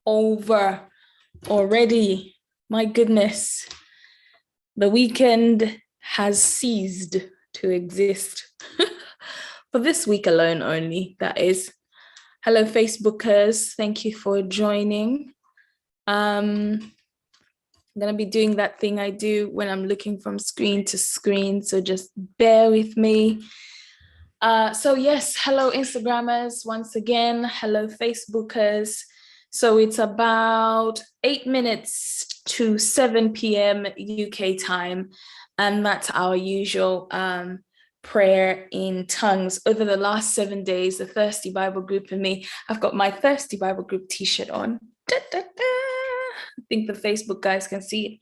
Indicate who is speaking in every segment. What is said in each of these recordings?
Speaker 1: over already. My goodness. The weekend has ceased to exist. For this week alone only, that is. Hello, Facebookers. Thank you for joining. I'm going to be doing that thing I do when I'm looking from screen to screen, so just bear with me. So yes, hello, Instagrammers. Once again, hello, Facebookers. So it's about 8 minutes to 7 p.m. UK time, and that's our usual prayer in tongues. Over the last 7 days, the Thirsty Bible Group and me, I've got my Thirsty Bible Group t-shirt on. Da, da, da. I think the Facebook guys can see it.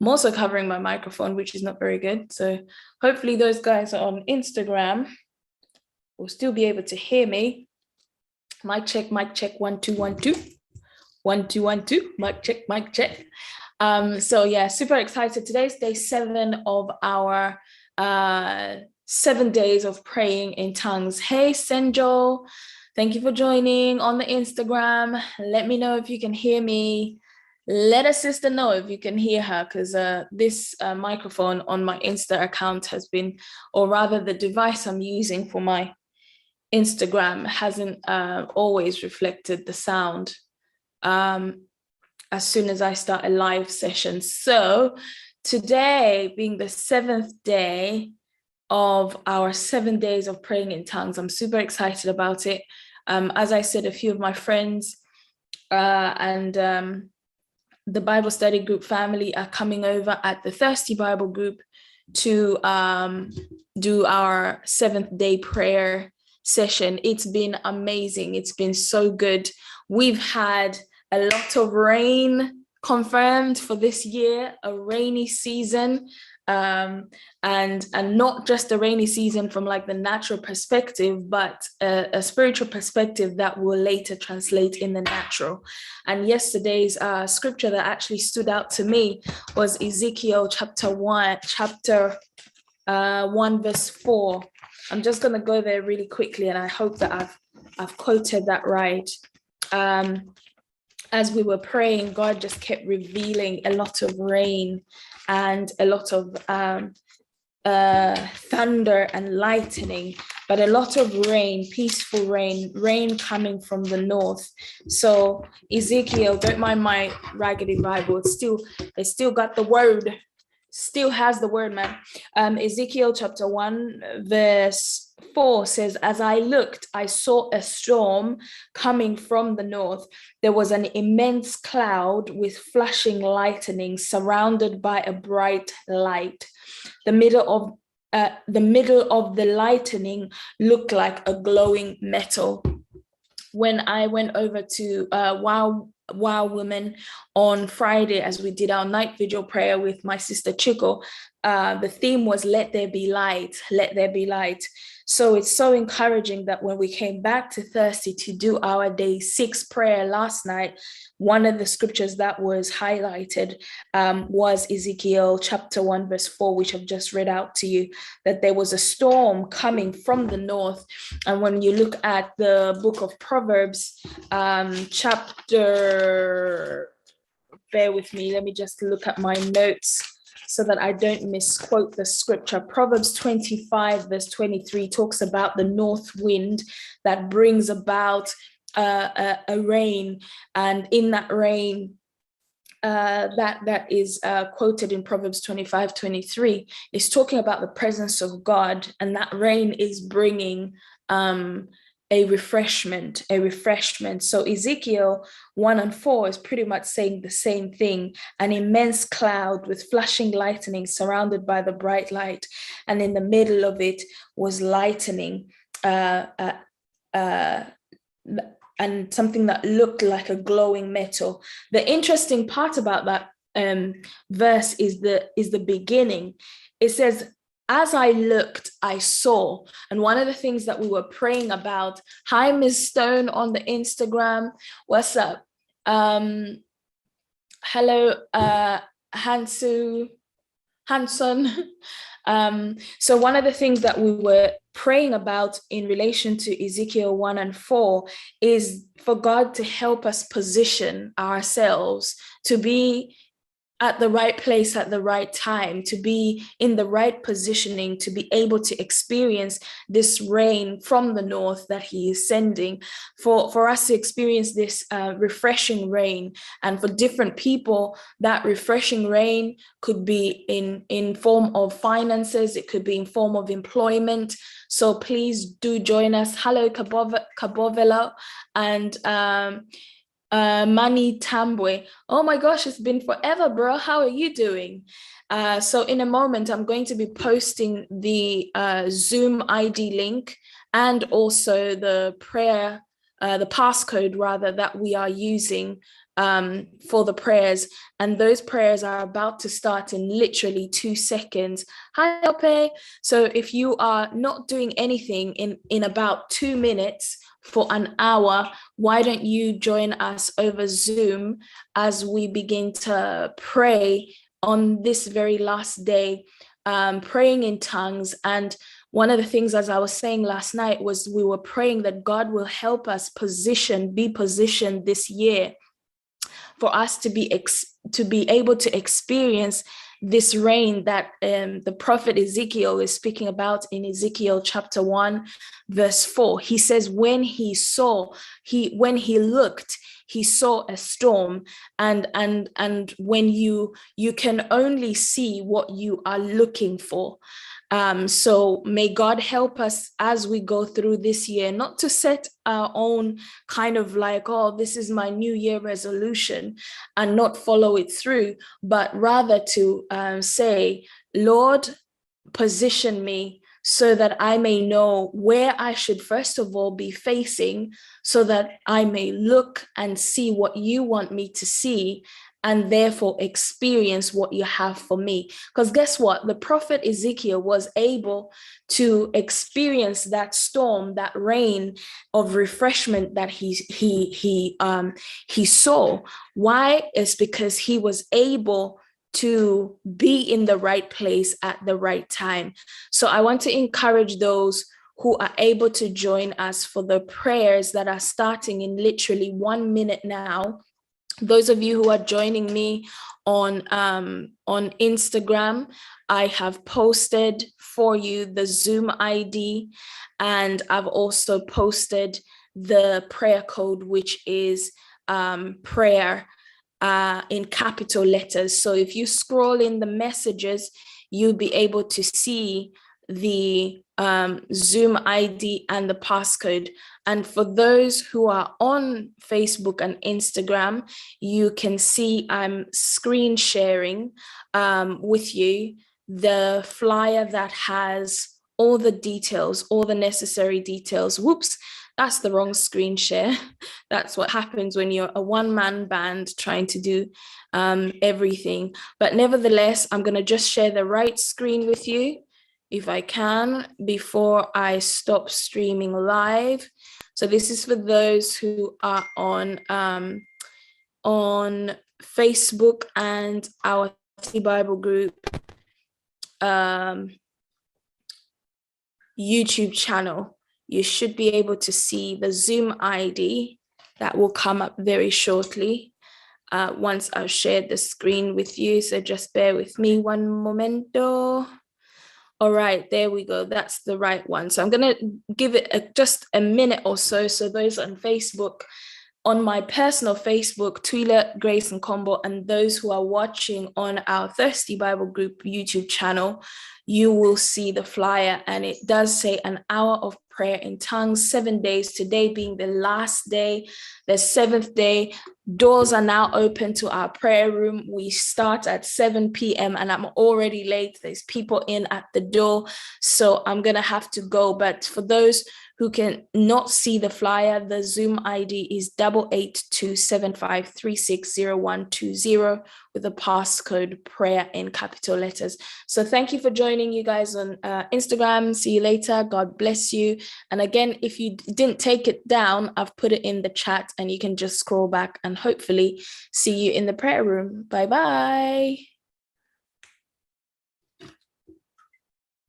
Speaker 1: I'm also covering my microphone, which is not very good. So hopefully those guys are on Instagram will still be able to hear me. Mic check, 1 2 1 2. 1 2 1 2. Mic check. So yeah, super excited. Today's day 7 of our 7 days of praying in tongues. Hey, Senjo, thank you for joining on the Instagram. Let me know if you can hear me. Let a sister know if you can hear her, because this microphone on my Insta account has been, or rather the device I'm using for my Instagram hasn't always reflected the sound as soon as I start a live session. So today, being the 7th day of our 7 days of praying in tongues, I'm super excited about it. As I said, a few of my friends and the Bible study group family are coming over at the Thirsty Bible Group to do our 7th day prayer session. It's been amazing. It's been so good. We've had a lot of rain confirmed for this year, a rainy season, and not just a rainy season from like the natural perspective, but a spiritual perspective that will later translate in the natural. And yesterday's scripture that actually stood out to me was Ezekiel chapter 1 verse 4. I'm just going to go there really quickly, and I hope that I've quoted that right. As we were praying, God just kept revealing a lot of rain and a lot of thunder and lightning, but a lot of rain, peaceful rain coming from the north. So Ezekiel, don't mind my raggedy Bible, it's still got the word. Still has the word, man. Ezekiel chapter 1 verse 4 says, as I looked, I saw a storm coming from the north. There was an immense cloud with flashing lightning surrounded by a bright light. The middle of the lightning looked like a glowing metal. When I went over to Wow Women on Friday, as we did our night vigil prayer with my sister Chico, the theme was let there be light, let there be light. So it's so encouraging that when we came back to Thirsty to do our day 6 prayer last night, one of the scriptures that was highlighted was Ezekiel chapter 1 verse 4, which I've just read out to you, that there was a storm coming from the north. And when you look at the book of Proverbs, chapter, bear with me, let me just look at my notes so that I don't misquote the scripture. Proverbs 25 verse 23 talks about the north wind that brings about a rain, and in that rain that is quoted in Proverbs 25:23 is talking about the presence of God, and that rain is bringing a refreshment. So Ezekiel 1 and 4 is pretty much saying the same thing: an immense cloud with flashing lightning surrounded by the bright light, and in the middle of it was lightning, and something that looked like a glowing metal. The interesting part about that verse is the beginning. It says, as I looked, I saw. And one of the things that we were praying about, hi, Ms. Stone on the Instagram, what's up? Hello, Hanson. So one of the things that we were praying about in relation to Ezekiel 1 and 4 is for God to help us position ourselves to be at the right place at the right time, to be in the right positioning, to be able to experience this rain from the north that he is sending, for us to experience this refreshing rain. And for different people, that refreshing rain could be in form of finances, it could be in form of employment. So please do join us. Hello, Kabovela, and Mani Tambwe. Oh my gosh, it's been forever, bro. How are you doing? So in a moment, I'm going to be posting the Zoom ID link and also the prayer, the passcode rather, that we are using for the prayers. And those prayers are about to start in literally 2 seconds. Hi, Ope. So if you are not doing anything in about 2 minutes, for an hour, why don't you join us over Zoom as we begin to pray on this very last day, praying in tongues. And one of the things, as I was saying last night, was we were praying that God will help us be positioned this year for us to be able to experience this rain that the prophet Ezekiel is speaking about in Ezekiel chapter 1, verse 4. He says, when he looked, he saw a storm, and when you can only see what you are looking for. So may God help us as we go through this year, not to set our own kind of like, oh, this is my New Year resolution, and not follow it through, but rather to say, Lord, position me so that I may know where I should first of all be facing, so that I may look and see what you want me to see, and therefore experience what you have for me. Because guess what? The prophet Ezekiel was able to experience that storm, that rain of refreshment that he saw. Why? It's because he was able to be in the right place at the right time. So I want to encourage those who are able to join us for the prayers that are starting in literally 1 minute now. Those of you who are joining me on Instagram, I have posted for you the Zoom ID, and I've also posted the prayer code, which is prayer in capital letters. So if you scroll in the messages, you'll be able to see the Zoom ID and the passcode. And for those who are on Facebook and Instagram, you can see I'm screen sharing with you the flyer that has all the details, all the necessary details. Whoops, that's the wrong screen share. That's what happens when you're a one-man band trying to do everything. But nevertheless, I'm going to just share the right screen with you, if I can, before I stop streaming live. So this is for those who are on Facebook and our Bible group YouTube channel. You should be able to see the Zoom ID that will come up very shortly once I've shared the screen with you. So just bear with me one momento. All right, there we go. That's the right one. So I'm going to give it just a minute or so. So those on Facebook, on my personal Facebook, Twila, Grace, Nkombo, and those who are watching on our Thirsty Bible Group YouTube channel, you will see the flyer, and it does say an hour of prayer in tongues, 7 days, today being the last day, the 7th day. Doors are now open to our prayer room. We start at 7 p.m. and I'm already late. There's people in at the door, so I'm going to have to go. But for those who can not see the flyer, the Zoom ID is 882753600120 with a passcode prayer in capital letters. So thank you for joining, you guys on Instagram. See you later. God bless you. And again, if you didn't take it down, I've put it in the chat and you can just scroll back and hopefully see you in the prayer room. Bye-bye.